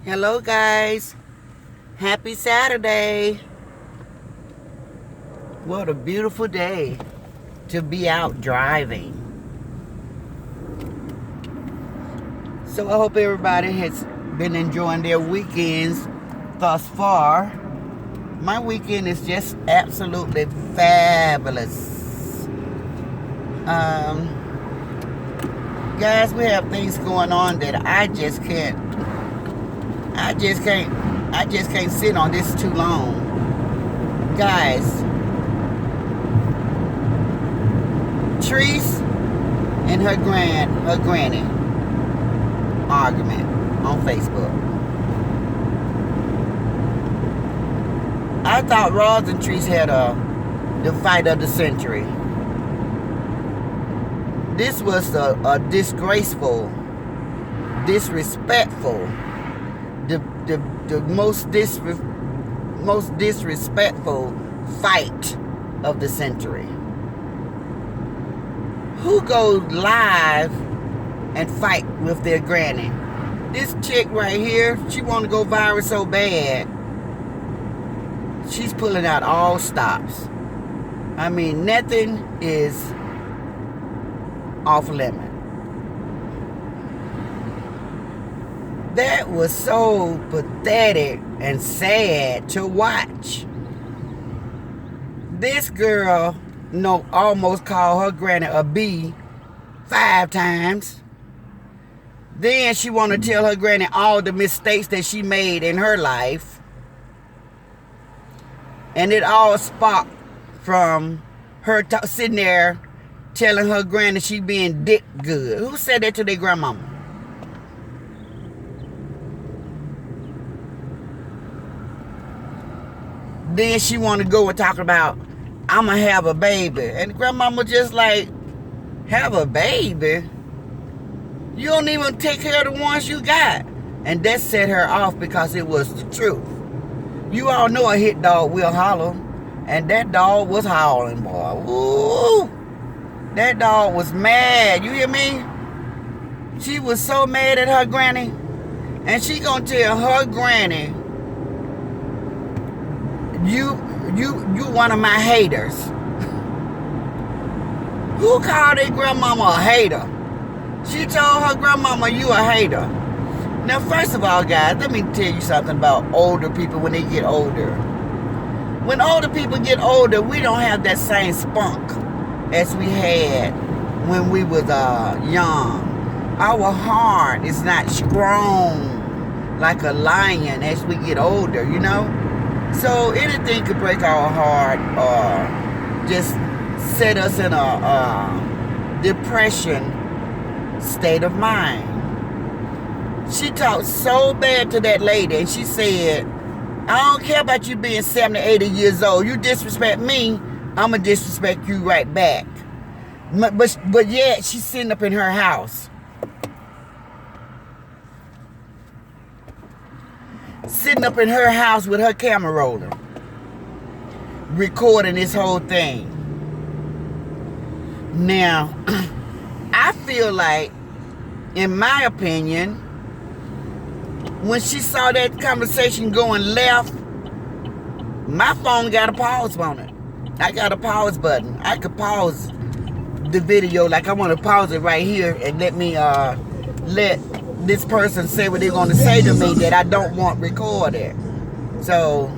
Hello guys, happy Saturday. What a beautiful day to be out driving. So I hope everybody has been enjoying their weekends thus far. My weekend is just absolutely fabulous. Guys, we have things going on that I just can't sit on this too long. Guys, TRESE and her granny argument on Facebook. I thought Roz and TRESE had the fight of the century. This was a disgraceful, disrespectful, the most disrespectful fight of the century. Who goes live and fight with their granny? This chick right here, she want to go viral so bad. She's pulling out all stops. I mean, nothing is off limit. That was so pathetic and sad to watch. This girl, almost called her granny a B 5 times. Then she want to tell her granny all the mistakes that she made in her life. And it all sparked from her sitting there telling her granny she being dick good. Who said that to their grandmama? Then she want to go and talk about, I'm going to have a baby. And grandmama just like, have a baby? You don't even take care of the ones you got. And that set her off because it was the truth. You all know a hit dog will holler. And that dog was howling, boy. Ooh. That dog was mad. You hear me? She was so mad at her granny. And she gonna tell her granny, you one of my haters. Who called their grandmama a hater? She told her grandmama, you a hater. Now, first of all, guys, let me tell you something about older people when they get older. When older people get older, we don't have that same spunk as we had when we was young. Our heart is not strong like a lion as we get older, you know? So anything could break our heart or just set us in a depression state of mind. She talked so bad to that lady, and she said, I don't care about you being 70, 80 years old. You disrespect me, I'm going to disrespect you right back. But yet, she's sitting up in her house. Sitting up in her house with her camera rolling. Recording this whole thing. Now, I feel like, in my opinion, when she saw that conversation going left, my phone got a pause on it. I got a pause button. I could pause the video, like I want to pause it right here and let me let this person say what they're going to say to me that I don't want recorded. So,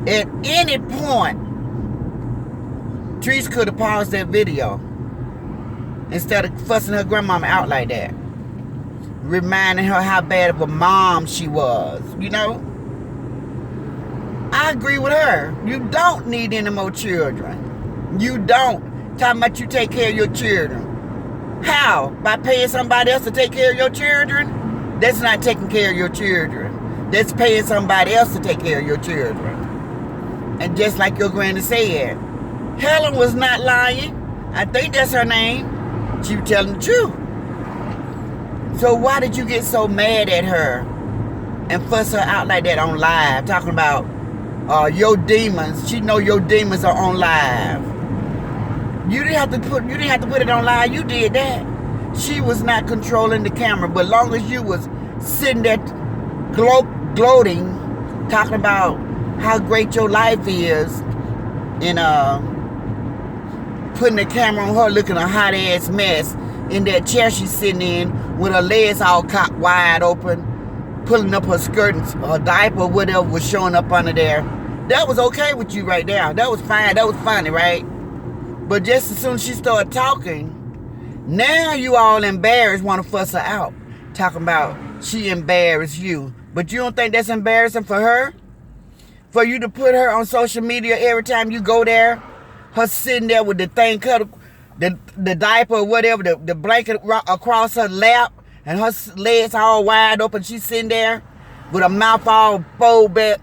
at any point, TRESE could have paused that video instead of fussing her grandmama out like that. Reminding her how bad of a mom she was, you know? I agree with her. You don't need any more children. You don't. Talking about you take care of your children. How? By paying somebody else to take care of your children? That's not taking care of your children. That's paying somebody else to take care of your children. And just like your granny said, Helen was not lying. I think that's her name. She was telling the truth. So why did you get so mad at her and fuss her out like that on live, talking about your demons? She know your demons are on live. You didn't have to put it on live. You did that. She was not controlling the camera, but long as you was sitting there gloating, talking about how great your life is, and putting the camera on her looking a hot ass mess in that chair she's sitting in with her legs all cocked wide open, pulling up her skirt and her diaper or whatever was showing up under there. That was okay with you right there. That was fine. That was funny, right? But just as soon as she started talking, now you all embarrassed, want to fuss her out. Talking about she embarrassed you. But you don't think that's embarrassing for her? For you to put her on social media every time you go there? Her sitting there with the thing cut, the diaper or whatever, the blanket across her lap, and her legs all wide open. She's sitting there with her mouth all folded back,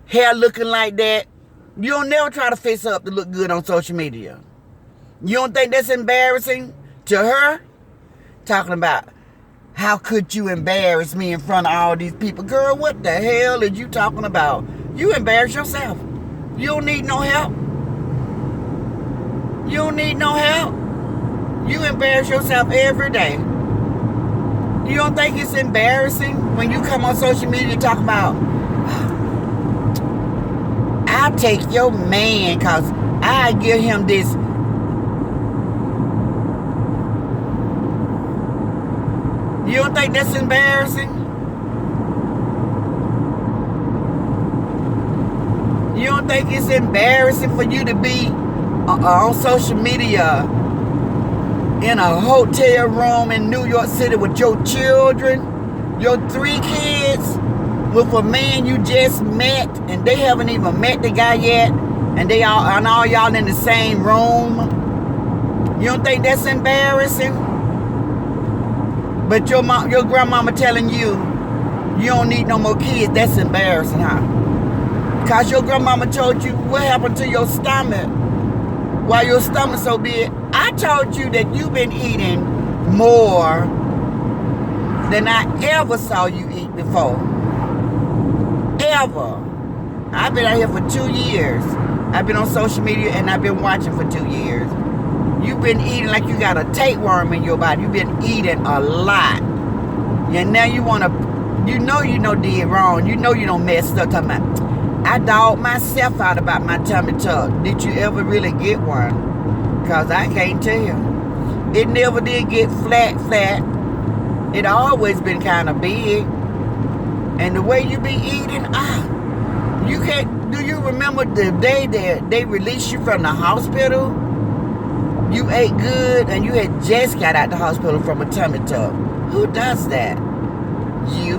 hair looking like that. You don't never try to fix her up to look good on social media. You don't think that's embarrassing to her? Talking about, how could you embarrass me in front of all these people? Girl, what the hell are you talking about? You embarrass yourself. You don't need no help. You don't need no help. You embarrass yourself every day. You don't think it's embarrassing when you come on social media talking about, I'll take your man because I give him this. You don't think that's embarrassing? You don't think it's embarrassing for you to be on social media in a hotel room in New York City with your children, your 3 kids, with a man you just met, and they haven't even met the guy yet, and all y'all in the same room? You don't think that's embarrassing? But your grandmama telling you don't need no more kids, that's embarrassing, huh? Because your grandmama told you what happened to your stomach. Why your stomach so big? I told you that you've been eating more than I ever saw you eat before. Ever. I've been out here for 2 years. I've been on social media and I've been watching for 2 years. You've been eating like you got a tapeworm in your body. You've been eating a lot. And now you want to, you know did wrong. You know you don't messed up. Talking about, I dogged myself out about my tummy tuck. Did you ever really get one? Because I can't tell. It never did get flat. It always been kind of big. And the way you be eating, you can't, do you remember the day that they released you from the hospital? You ate good and you had just got out the hospital from a tummy tuck. Who does that? You?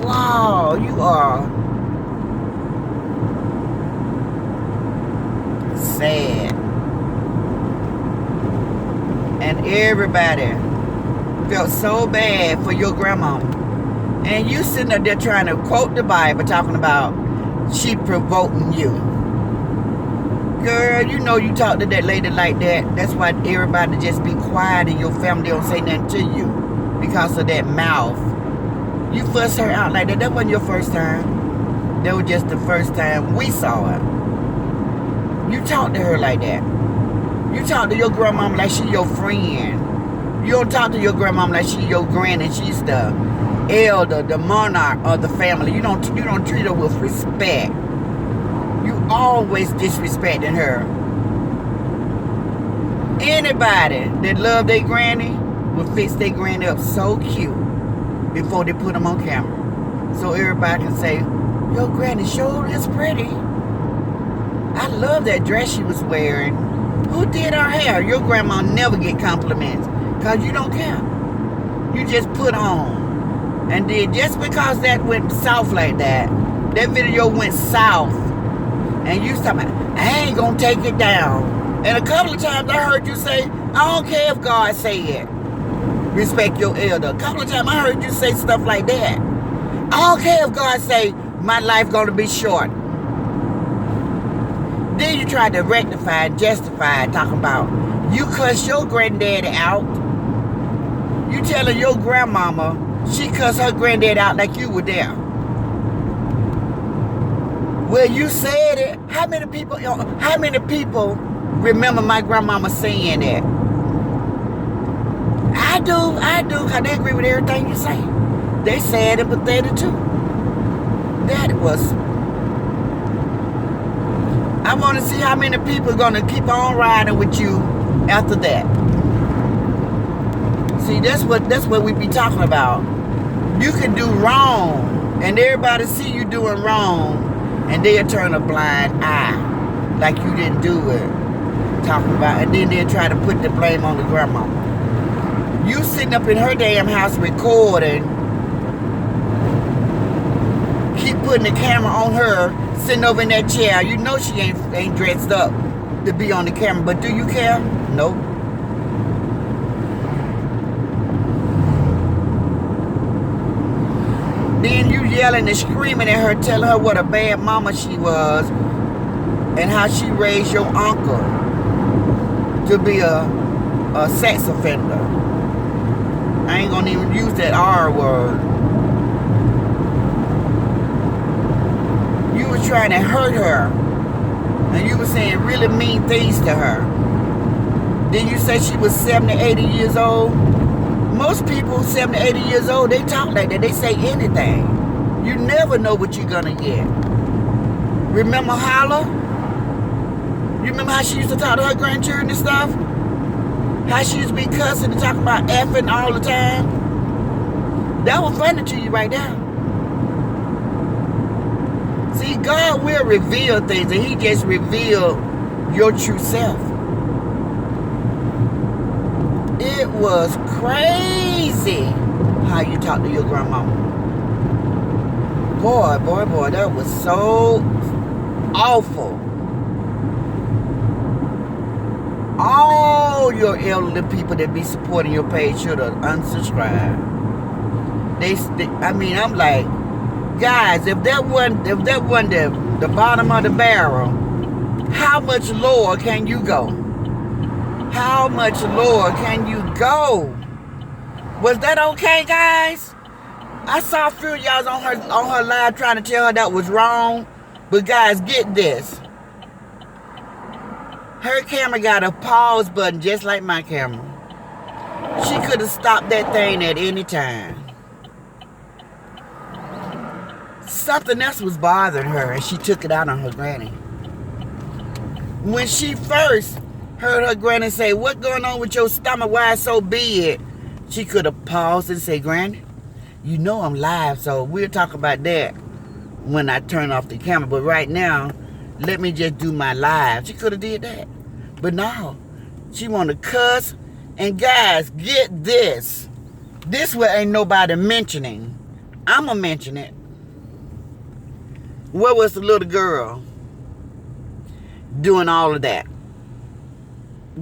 Wow, you are sad. And everybody felt so bad for your grandma. And you sitting up there trying to quote the Bible, talking about she provoking you. Girl, you know you talk to that lady like that. That's why everybody just be quiet in your family don't say nothing to you. Because of that mouth. You fuss her out like that. That wasn't your first time. That was just the first time we saw her. You talk to her like that. You talk to your grandmama like she your friend. You don't talk to your grandmama like she your granny. She's the elder, the monarch of the family. You don't treat her with respect. You always disrespecting her. Anybody that love their granny will fix their granny up so cute before they put them on camera. So everybody can say, your granny sure is pretty. I love that dress she was wearing. Who did her hair? Your grandma never get compliments because you don't care. You just put on. And then just because that went south like that video went south, and you talking about, I ain't gonna take it down. And a couple of times I heard you say, I don't care if God say it. Respect your elder. A couple of times I heard you say stuff like that. I don't care if God say my life gonna be short. Then you try to rectify and justify, talking about you cuss your granddaddy out. You telling your grandmama she cussed her granddad out like you were there. Well, you said it. How many people remember my grandmama saying that. I do, because they agree with everything you say. They sad and pathetic too. That was... I want to see how many people are going to keep on riding with you after that. See, that's what we be talking about. You can do wrong, and everybody see you doing wrong, and they'll turn a blind eye, like you didn't do it. Talking about, and then they'll try to put the blame on the grandma. You sitting up in her damn house recording, keep putting the camera on her, sitting over in that chair. You know she ain't dressed up to be on the camera, but do you care? Nope. Then you yelling and screaming at her, telling her what a bad mama she was and how she raised your uncle to be a sex offender. I ain't gonna even use that R word. You was trying to hurt her, and you were saying really mean things to her. Then you said she was 70, 80 years old. Most people 70, 80 years old, they talk like that. They say anything. You never know what you're gonna get. Remember Holla? You remember how she used to talk to her grandchildren and stuff? How she used to be cussing and talking about effing all the time? That was funny to you right now. See, God will reveal things, and He just revealed your true self. It was crazy how you talk to your grandmama. Boy, that was so awful. All your elderly people that be supporting your page should have unsubscribed. I'm like, guys, if that wasn't the bottom of the barrel, how much lower can you go? How much lower can you go? Was that okay, guys? I saw a few of y'all on her live trying to tell her that was wrong. But guys, get this. Her camera got a pause button just like my camera. She could have stopped that thing at any time. Something else was bothering her, and she took it out on her granny. When she first heard her granny say, "What going on with your stomach? Why it's so big?" She could have paused and say, "Granny, you know I'm live, so we'll talk about that when I turn off the camera. But right now, let me just do my live." She could have did that. But no, she want to cuss. And guys, get this. This one ain't nobody mentioning. I'm going to mention it. Where was the little girl doing all of that?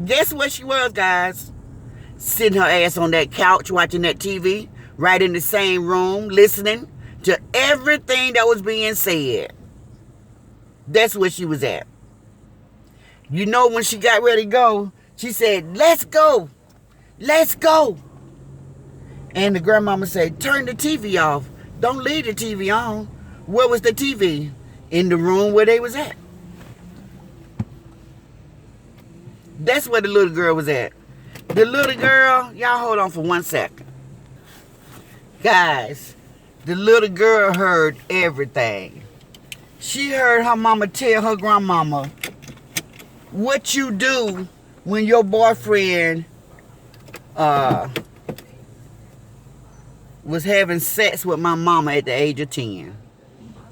Guess where she was, guys? Sitting her ass on that couch watching that TV, right in the same room, listening to everything that was being said. That's where she was at. You know, when she got ready to go, she said, "Let's go. Let's go." And the grandmama said, "Turn the TV off. Don't leave the TV on." Where was the TV? In the room where they was at. That's where the little girl was at. The little girl, y'all hold on for 1 second. Guys, the little girl heard everything. She heard her mama tell her grandmama, "What you do when your boyfriend was having sex with my mama at the age of 10.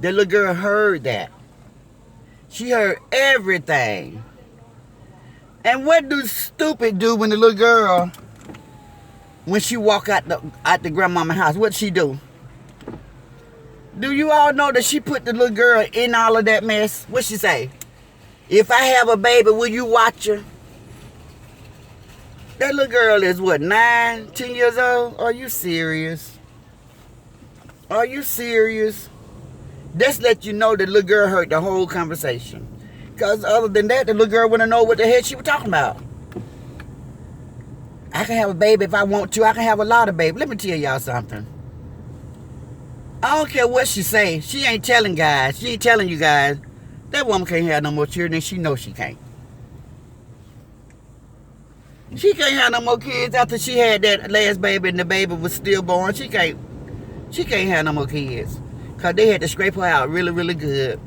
The little girl heard that. She heard everything. And what do stupid do when the little girl, when she walk out the grandmama house, what she do? Do you all know that she put the little girl in all of that mess? What she say? "If I have a baby, will you watch her?" That little girl is what, 9, 10 years old? Are you serious? Are you serious? That's let you know the little girl heard the whole conversation. Because other than that, the little girl wouldn't know what the heck she was talking about. I can have a baby if I want to. I can have a lot of babies. Let me tell y'all something. I don't care what she say. She ain't telling guys. She ain't telling you guys. That woman can't have no more children, and she knows she can't. She can't have no more kids after she had that last baby and the baby was stillborn. She can't have no more kids. Because they had to scrape her out really, really good.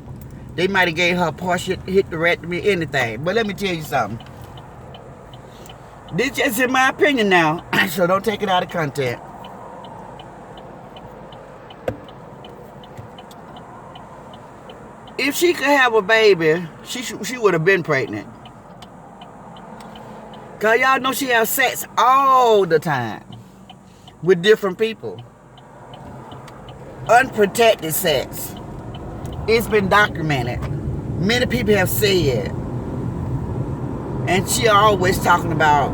They might have gave her a partial hysterectomy, anything. But let me tell you something. This just in my opinion now, so don't take it out of context. If she could have a baby, she would have been pregnant. Because y'all know she has sex all the time with different people. Unprotected sex. It's been documented. Many people have said. And she always talking about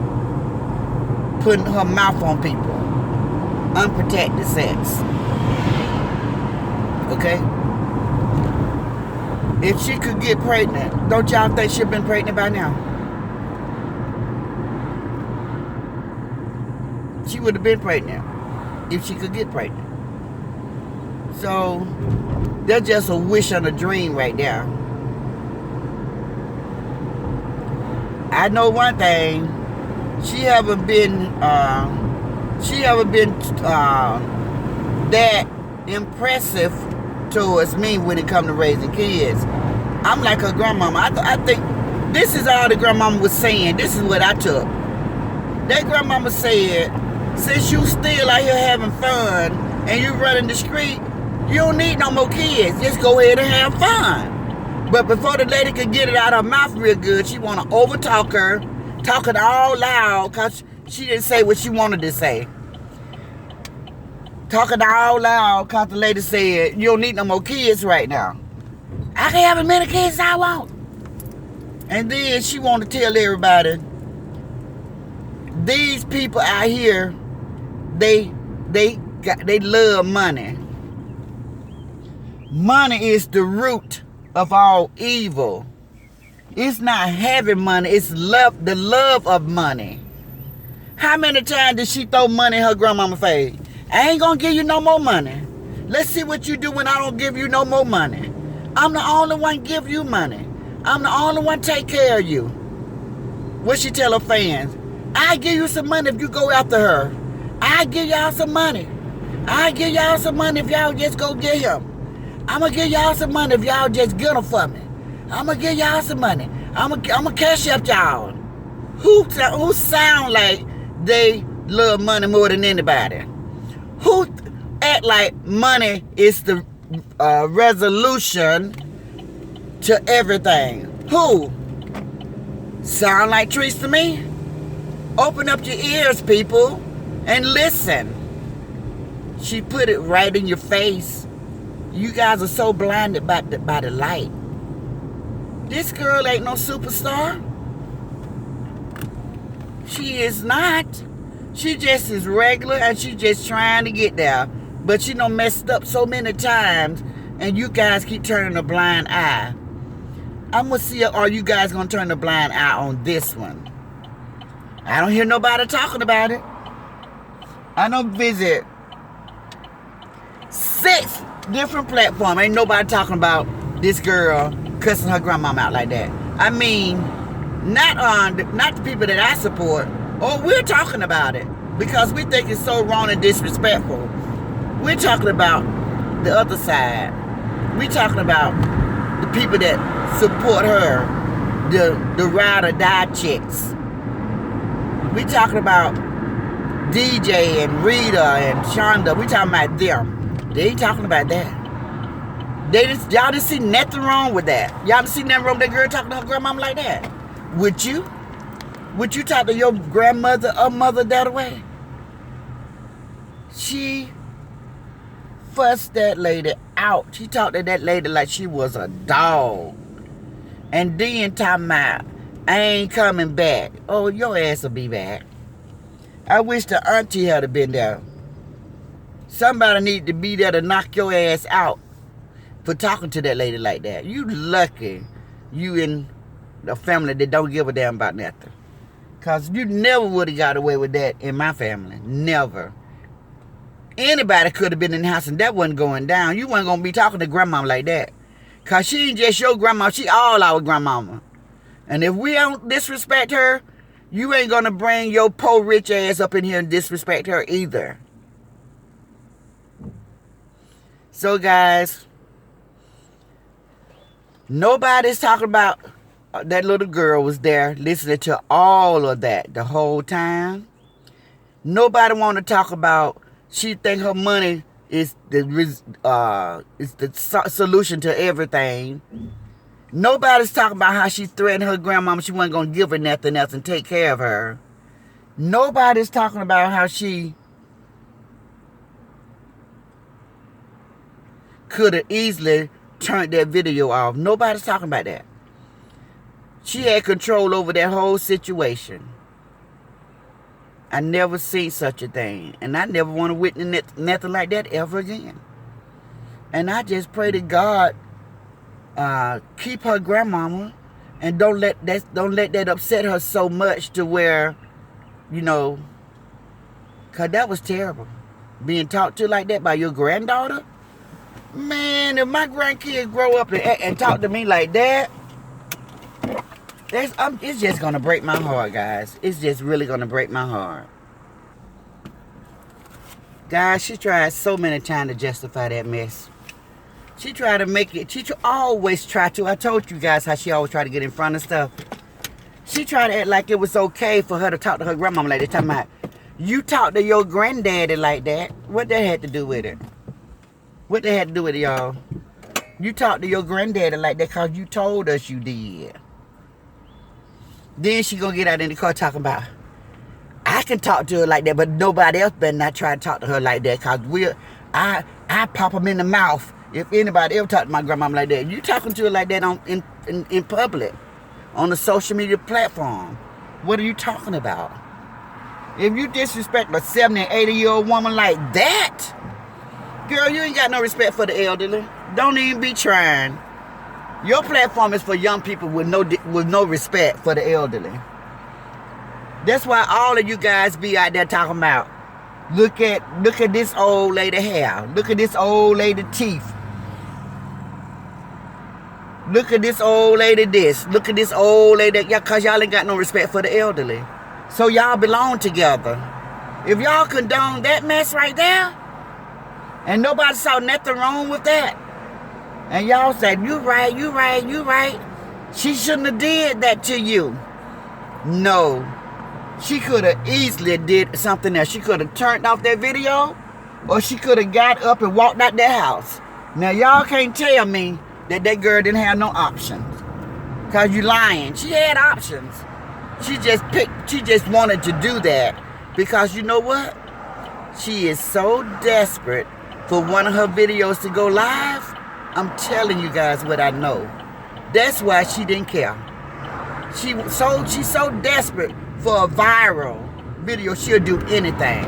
putting her mouth on people. Unprotected sex. Okay? If she could get pregnant, don't y'all think she'd been pregnant by now? She would have been pregnant if she could get pregnant. So, that's just a wish and a dream right there. I know one thing. She haven't been that impressive towards me when it comes to raising kids. I'm like her grandmama. I think this is all the grandmama was saying. This is what I took. That grandmama said, since you still out here having fun and you running the street, you don't need no more kids. Just go ahead and have fun. But before the lady could get it out of her mouth real good, she want to overtalk her, talking all loud because she didn't say what she wanted to say. Talking all loud because the lady said, you don't need no more kids right now. I can have as many kids as I want. And then she want to tell everybody, these people out here, they love money. Money is the root of all evil. It's not having money, it's love, the love of money. How many times did she throw money in her grandmama's face? I ain't gonna give you no more money. Let's see what you do when I don't give you no more money. I'm the only one give you money. I'm the only one take care of you. What she tell her fans? I give you some money if you go after her. I give y'all some money. I give y'all some money if y'all just go get him. I'm gonna give y'all some money if y'all just get him for me. I'm gonna give y'all some money. I'm gonna cash up y'all. Who sound like they love money more than anybody? Who act like money is the resolution to everything? Who? Sound like TRESE to me? Open up your ears, people, and listen. She put it right in your face. You guys are so blinded by the light. This girl ain't no superstar. She is not. She just is regular and she just trying to get there. But she done messed up so many times and you guys keep turning a blind eye. I'm going to see, are you guys going to turn a blind eye on this one? I don't hear nobody talking about it. I don't visit 6 different platforms. Ain't nobody talking about this girl cussing her grandmama out like that. I mean, not the people that I support. Oh, we're talking about it because we think it's so wrong and disrespectful. We're talking about the other side. We're talking about the people that support her, the ride or die chicks. We're talking about DJ and Rita and Shonda. We're talking about them. They ain't talking about that. Y'all didn't see nothing wrong with that. Y'all didn't see nothing wrong with that girl talking to her grandmama like that. Would you? Would you talk to your grandmother or mother that way? She fussed that lady out. She talked to that lady like she was a dog. And then talking about, I ain't coming back. Oh, your ass will be back. I wish the auntie had been there. Somebody need to be there to knock your ass out for talking to that lady like that. You lucky you in a family that don't give a damn about nothing. Because you never would have got away with that in my family. Never. Anybody could have been in the house and that wasn't going down. You weren't going to be talking to grandmama like that. Because she ain't just your grandma. She all our grandmama. And if we don't disrespect her, You ain't gonna bring your poor rich ass up in here and disrespect her either. So guys, nobody's talking about that little girl was there listening to all of that the whole time. Nobody want to talk about she think her money is the solution to everything. Nobody's talking about how she threatened her grandmama she wasn't going to give her nothing else and take care of her. Nobody's talking about how she could have easily turned that video off. Nobody's talking about that. She had control over that whole situation. I never seen such a thing. And I never want to witness nothing like that ever again. And I just pray to God keep her grandmama and don't let that upset her so much to where, you know, because that was terrible. Being talked to like that by your granddaughter. Man, if my grandkids grow up and talk to me like that, it's just going to break my heart, guys. It's just really going to break my heart. Guys, she tried so many times to justify that mess. She tried to make it. She always tried to. I told you guys how she always tried to get in front of stuff. She tried to act like it was okay for her to talk to her grandmama like that. Talking about, you talk to your granddaddy like that. What that had to do with it? What that had to do with it, y'all? You talk to your granddaddy like that because you told us you did. Then she gonna get out in the car talking about, I can talk to her like that, but nobody else better not try to talk to her like that because I pop them in the mouth if anybody ever talk to my grandmama like that. You talking to her like that in public, on a social media platform. What are you talking about? If you disrespect a 70 and 80-year-old woman like that, girl, you ain't got no respect for the elderly. Don't even be trying. Your platform is for young people with no respect for the elderly. That's why all of you guys be out there talking about, look at this old lady hair. Look at this old lady teeth. Look at this old lady this. Look at this old lady that. Yeah, because y'all ain't got no respect for the elderly. So y'all belong together. If y'all condone that mess right there, and nobody saw nothing wrong with that, and y'all said, you right. She shouldn't have did that to you. No. She could have easily did something else. She could have turned off that video, or she could have got up and walked out that house. Now, y'all can't tell me that girl didn't have no options. Because you lying. She had options. She just wanted to do that. Because you know what? She is so desperate for one of her videos to go live. I'm telling you guys what I know. That's why she didn't care. She's so desperate for a viral video, she'll do anything.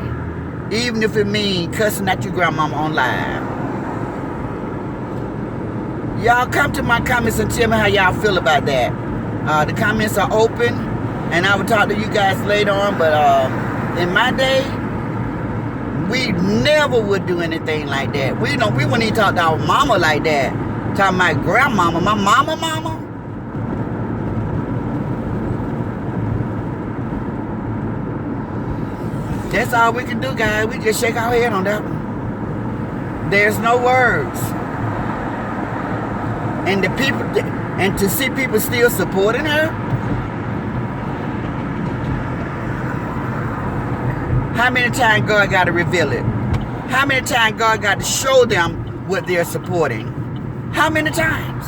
Even if it means cussing at your grandmama on live. Y'all come to my comments and tell me how y'all feel about that. The comments are open, and I will talk to you guys later on, but in my day, we never would do anything like that. We wouldn't even talk to our mama like that. Talking my grandmama, my mama. That's all we can do, guys. We just shake our head on that one. There's no words. And to see people still supporting her. How many times God got to reveal it? How many times God got to show them what they're supporting? How many times?